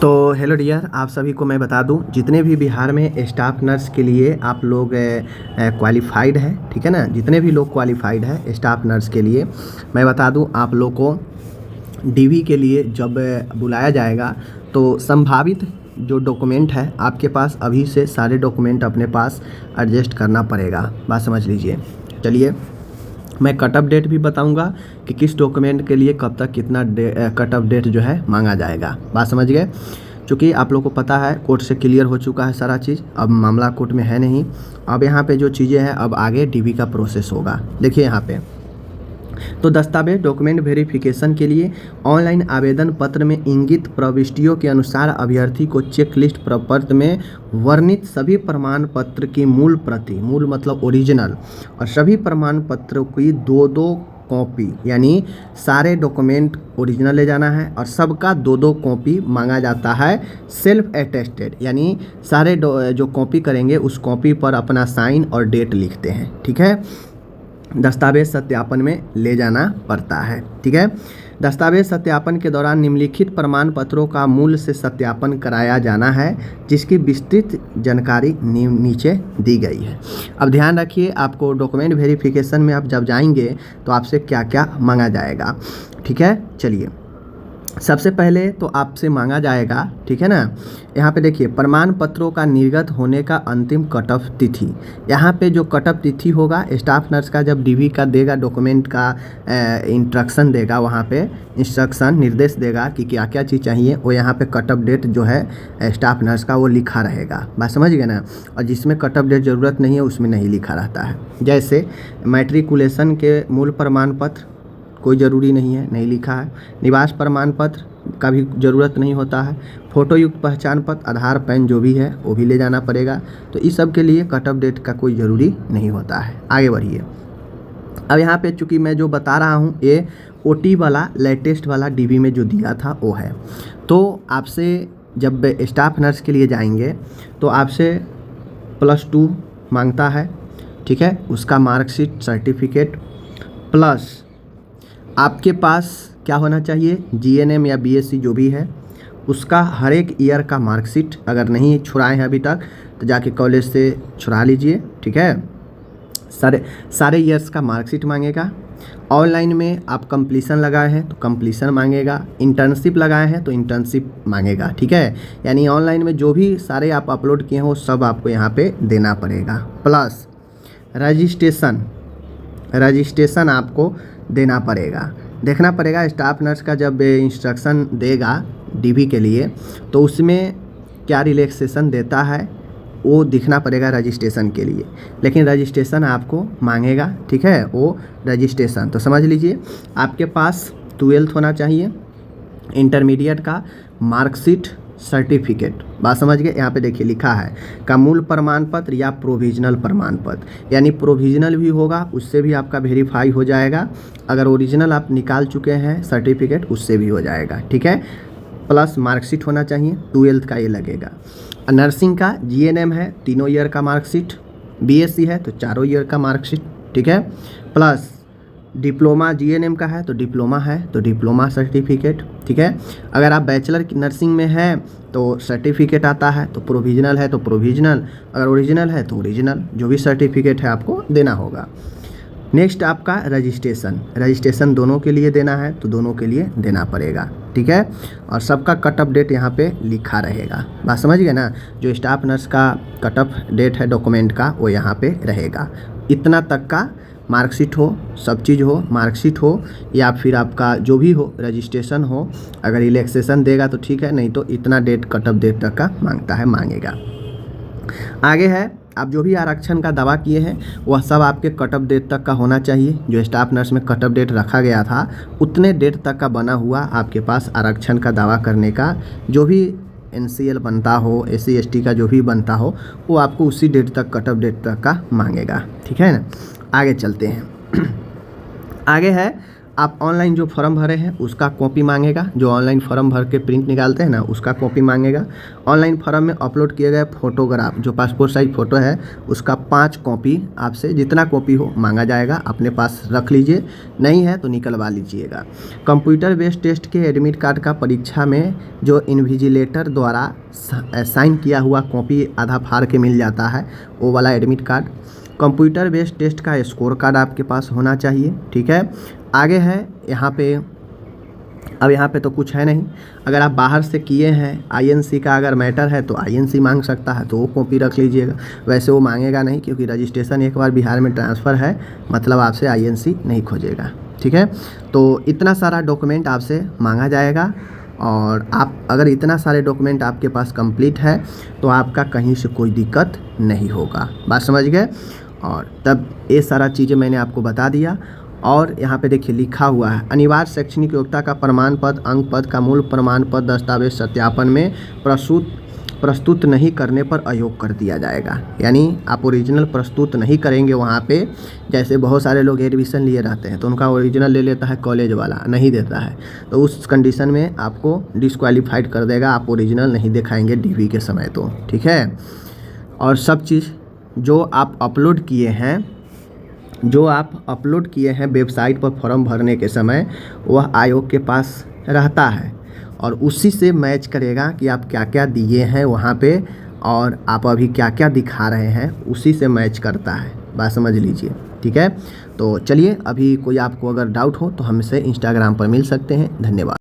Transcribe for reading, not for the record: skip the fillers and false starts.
तो hello dear, आप सभी को मैं बता दूं, जितने भी बिहार में स्टाफ नर्स के लिए आप लोग क्वालिफ़ाइड है, ठीक है ना। जितने भी लोग क्वालिफ़ाइड है स्टाफ नर्स के लिए, मैं बता दूं आप लोग को डीवी के लिए जब बुलाया जाएगा तो संभावित जो डॉक्यूमेंट है आपके पास अभी से सारे डॉक्यूमेंट अपने पास एडजस्ट करना पड़ेगा। बात समझ लीजिए। चलिए मैं कट ऑफ डेट भी बताऊंगा कि किस डॉक्यूमेंट के लिए कब तक कितना कट ऑफ डेट जो है मांगा जाएगा। बात समझ गए। चूँकि आप लोग को पता है कोर्ट से क्लियर हो चुका है सारा चीज़, अब मामला कोर्ट में है नहीं। अब यहाँ पे जो चीज़ें हैं अब आगे डीवी का प्रोसेस होगा। देखिए यहाँ पे तो दस्तावेज डॉक्यूमेंट वेरिफिकेशन के लिए ऑनलाइन आवेदन पत्र में इंगित प्रविष्टियों के अनुसार अभ्यर्थी को चेक लिस्ट प्रपत्र में वर्णित सभी प्रमाण पत्र की मूल प्रति, मूल मतलब ओरिजिनल, और सभी प्रमाण पत्रों की दो कॉपी, यानी सारे डॉक्यूमेंट ओरिजिनल ले जाना है और सबका दो कॉपी मांगा जाता है। सेल्फ अटेस्टेड, यानी सारे जो कॉपी करेंगे उस कॉपी पर अपना साइन और डेट लिखते हैं, ठीक है। दस्तावेज सत्यापन में ले जाना पड़ता है, ठीक है। दस्तावेज सत्यापन के दौरान निम्नलिखित प्रमाण पत्रों का मूल से सत्यापन कराया जाना है, जिसकी विस्तृत जानकारी नीचे दी गई है। अब ध्यान रखिए, आपको डॉक्यूमेंट वेरिफिकेशन में आप जब जाएंगे तो आपसे क्या क्या मांगा जाएगा, ठीक है। चलिए सबसे पहले तो आपसे मांगा जाएगा, ठीक है ना। यहाँ पे देखिए प्रमाण पत्रों का निर्गत होने का अंतिम कट ऑफ तिथि। यहाँ पे जो कट ऑफ तिथि होगा स्टाफ नर्स का जब डीवी का देगा, डॉक्यूमेंट का इंस्ट्रक्शन देगा, वहाँ पे इंस्ट्रक्शन निर्देश देगा कि क्या क्या चीज़ चाहिए, वो यहाँ पे कट ऑफ डेट जो है स्टाफ नर्स का वो लिखा रहेगा। बात समझ गए ना। और जिसमें कट ऑफ डेट ज़रूरत नहीं है उसमें नहीं लिखा रहता है। जैसे मैट्रिकुलेशन के मूल प्रमाण पत्र कोई ज़रूरी नहीं है, नहीं लिखा है। निवास प्रमाण पत्र का भी ज़रूरत नहीं होता है। फ़ोटो युक्त पहचान पत्र, आधार, पैन जो भी है वो भी ले जाना पड़ेगा। तो इस सब के लिए कट ऑफ डेट का कोई ज़रूरी नहीं होता है। आगे बढ़िए। अब यहाँ पे चूँकि मैं जो बता रहा हूँ ये ओटी वाला लेटेस्ट वाला डीवी में जो दिया था वो है। तो आपसे जब स्टाफ नर्स के लिए जाएंगे तो आपसे +2 मांगता है, ठीक है। उसका मार्कशीट, सर्टिफिकेट, प्लस आपके पास क्या होना चाहिए, जीएनएम या बीएससी जो भी है उसका हर एक ईयर का मार्कशीट। अगर नहीं छुड़ाए हैं अभी तक तो जाके कॉलेज से छुड़ा लीजिए, ठीक है। सारे ईयर्स का मार्कशीट मांगेगा। ऑनलाइन में आप कंप्लीसन लगाए हैं तो कंप्लीसन मांगेगा। इंटर्नशिप लगाए हैं तो इंटर्नशिप मांगेगा, ठीक है। यानी ऑनलाइन में जो भी सारे आप अपलोड किए हैं वो सब आपको यहाँ पे देना पड़ेगा। प्लस रजिस्ट्रेशन आपको देना पड़ेगा। देखना पड़ेगा स्टाफ नर्स का जब इंस्ट्रक्शन देगा डीवी के लिए तो उसमें क्या रिलैक्सेशन देता है वो दिखना पड़ेगा रजिस्ट्रेशन के लिए। लेकिन रजिस्ट्रेशन आपको मांगेगा, ठीक है। वो रजिस्ट्रेशन तो समझ लीजिए आपके पास 12th होना चाहिए, इंटरमीडिएट का मार्कशीट, सर्टिफिकेट। बात समझ गए। यहाँ पे देखिए लिखा है का मूल प्रमाण पत्र या प्रोविजनल प्रमाण पत्र, यानी प्रोविजनल भी होगा उससे भी आपका वेरीफाई हो जाएगा। अगर ओरिजिनल आप निकाल चुके हैं सर्टिफिकेट उससे भी हो जाएगा, ठीक है। प्लस मार्कशीट होना चाहिए, 12th का ये लगेगा। नर्सिंग का जीएनएम है 3 ईयर का मार्कशीट, बीएससी है तो 4 ईयर का मार्कशीट, ठीक है। प्लस डिप्लोमा जीएनएम का है तो डिप्लोमा है तो डिप्लोमा सर्टिफिकेट, ठीक है। अगर आप बैचलर नर्सिंग में है तो सर्टिफिकेट आता है, तो प्रोविजनल है तो प्रोविजनल, अगर ओरिजिनल है तो ओरिजिनल, जो भी सर्टिफिकेट है आपको देना होगा। नेक्स्ट आपका रजिस्ट्रेशन दोनों के लिए देना है तो दोनों के लिए देना पड़ेगा, ठीक है। और सबका कट ऑफ डेट यहाँ पे लिखा रहेगा। बात समझ गए ना। जो स्टाफ नर्स का कट ऑफ डेट है डॉक्यूमेंट का वो यहाँ पे रहेगा। इतना तक का मार्कशीट हो, सब चीज़ हो, मार्कशीट हो या फिर आपका जो भी हो, रजिस्ट्रेशन हो। अगर रिलैक्सेशन देगा तो ठीक है, नहीं तो इतना डेट कट ऑफ डेट तक का मांगेगा। आगे है आप जो भी आरक्षण का दावा किए हैं वह सब आपके कट ऑफ डेट तक का होना चाहिए। जो स्टाफ नर्स में कट ऑफ डेट रखा गया था उतने डेट तक का बना हुआ आपके पास आरक्षण का दावा करने का जो भी NCL बनता हो, SC ST का जो भी बनता हो वो आपको उसी डेट तक, कट ऑफ डेट तक का मांगेगा, ठीक है ना। आगे चलते हैं। आगे है आप ऑनलाइन जो फॉर्म भरे हैं उसका कॉपी मांगेगा, जो ऑनलाइन फॉर्म भर के प्रिंट निकालते हैं ना उसका कॉपी मांगेगा। ऑनलाइन फॉर्म में अपलोड किए गए फ़ोटोग्राफ जो पासपोर्ट साइज फ़ोटो है उसका 5 कॉपी आपसे जितना कॉपी हो मांगा जाएगा, अपने पास रख लीजिए, नहीं है तो निकलवा लीजिएगा। कंप्यूटर बेस्ड टेस्ट के एडमिट कार्ड का परीक्षा में जो इन्विजिलेटर द्वारा साइन किया हुआ कॉपी आधा फाड़ के मिल जाता है, वो वाला admit card. Computer based test का स्कोर कार्ड आपके पास होना चाहिए, ठीक है। आगे है यहाँ पे, अब यहाँ पे तो कुछ है नहीं। अगर आप बाहर से किए हैं, आईएनसी का अगर मैटर है तो आईएनसी मांग सकता है, तो वो कॉपी रख लीजिएगा। वैसे वो मांगेगा नहीं, क्योंकि रजिस्ट्रेशन एक बार बिहार में ट्रांसफ़र है, मतलब आपसे आईएनसी नहीं खोजेगा, ठीक है। तो इतना सारा डॉक्यूमेंट आपसे मांगा जाएगा, और आप अगर इतना सारे डॉक्यूमेंट आपके पास कंप्लीट है तो आपका कहीं से कोई दिक्कत नहीं होगा। बात समझ गए। और तब ये सारा चीज़ें मैंने आपको बता दिया। और यहाँ पे देखिए लिखा हुआ है, अनिवार्य शैक्षणिक योग्यता का प्रमाण पत्र, अंक पत्र का मूल प्रमाण पत्र दस्तावेज सत्यापन में प्रस्तुत नहीं करने पर अयोग कर दिया जाएगा। यानी आप ओरिजिनल प्रस्तुत नहीं करेंगे वहाँ पे, जैसे बहुत सारे लोग एडमिशन लिए रहते हैं तो उनका ओरिजिनल ले लेता है कॉलेज वाला, नहीं देता है, तो उस कंडीशन में आपको डिस्क्वालीफाइड कर देगा, आप ओरिजिनल नहीं दिखाएंगे डीवी के समय तो, ठीक है। और सब चीज़ जो आप अपलोड किए हैं वेबसाइट पर फॉर्म भरने के समय, वह आयोग के पास रहता है और उसी से मैच करेगा कि आप क्या क्या दिए हैं वहाँ पे और आप अभी क्या क्या दिखा रहे हैं, उसी से मैच करता है। बात समझ लीजिए, ठीक है। तो चलिए, अभी कोई आपको अगर डाउट हो तो हमसे इंस्टाग्राम पर मिल सकते हैं। धन्यवाद।